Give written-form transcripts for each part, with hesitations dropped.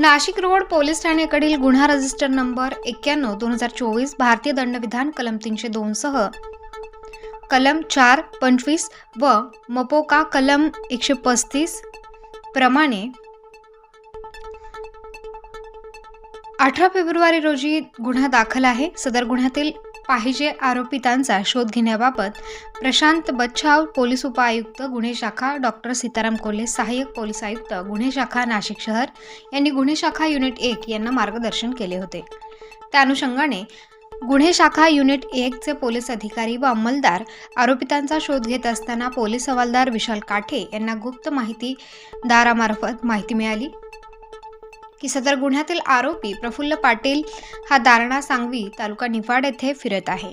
Nashik road police ठाण्याकडील गुन्हा register number 91/2024 भारतीय दंडविधान कलम 302 सह कलम 425 व मपोका कलम 135 प्रमाणे 18 फेब्रुवारी रोजी गुन्हा दाखल आहे। सदर गुन्ह्यातील पाहिजे आरोपितांचा शोध घेण्याबाबत प्रशांत बच्छाव पोलीस उपआयुक्त गुन्हे शाखा डॉक्टर सीताराम कोल्हे सहाय्यक पोलीस आयुक्त गुन्हे शाखा नाशिक शहर यांनी गुन्हे शाखा युनिट 1 यांना मार्गदर्शन केले होते। त्या अनुषंगाने गुन्हे शाखा युनिट 1 चे पोलीस अधिकारी व अंमलदार आरोपितांचा शोध घेत असताना पोलीस हवालदार विशाल काठे यांना गुप्त माहितीदारामार्फत माहिती मिळाली की सदर गुन्ह्यातील आरोपी प्रफुल्ल पाटील हा दारणा सांगवी तालुका निफाड येथे फिरत आहे।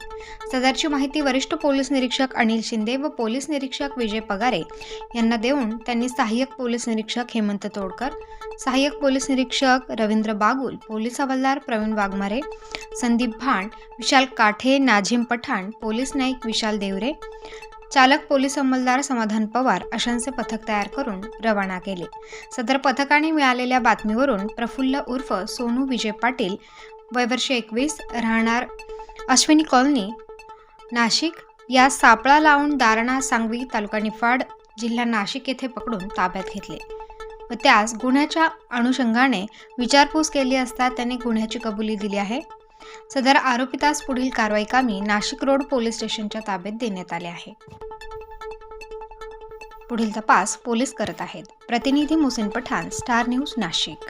सदरची माहिती वरिष्ठ पोलीस निरीक्षक अनिल शिंदे व पोलीस निरीक्षक विजय पगारे यांना देऊन त्यांनी सहाय्यक पोलीस निरीक्षक हेमंत तोडकर, सहाय्यक पोलीस निरीक्षक रवींद्र बागुल, पोलीस हवालदार प्रवीण वाघमारे, संदीप भांड, विशाल काठे, नाझीम पठाण, पोलीस नाईक विशाल देवरे, चालक पोलीस अंमलदार समाधान पवार अशांचे पथक तयार करून रवाना केले। सदर पथकाने मिळालेल्या बातमीवरून प्रफुल्ल उर्फ सोनू विजय पाटील वय वर्ष 21 राहणार अश्विनी कॉलनी नाशिक या सापळा लावून दारणा सांगवी तालुका निफाड जिल्हा नाशिक येथे पकडून ताब्यात घेतले व त्यास गुन्ह्याच्या अनुषंगाने विचारपूस केली असता त्याने गुन्ह्याची कबुली दिली आहे। सदर आरोपितास पुढील कारवाई कामी नाशिक रोड पोलीस स्टेशनच्या ताब्यात देण्यात आले आहे। पुढील तपास पोलीस करत आहेत। प्रतिनिधी मोहसिन पठाण, स्टार न्यूज नाशिक।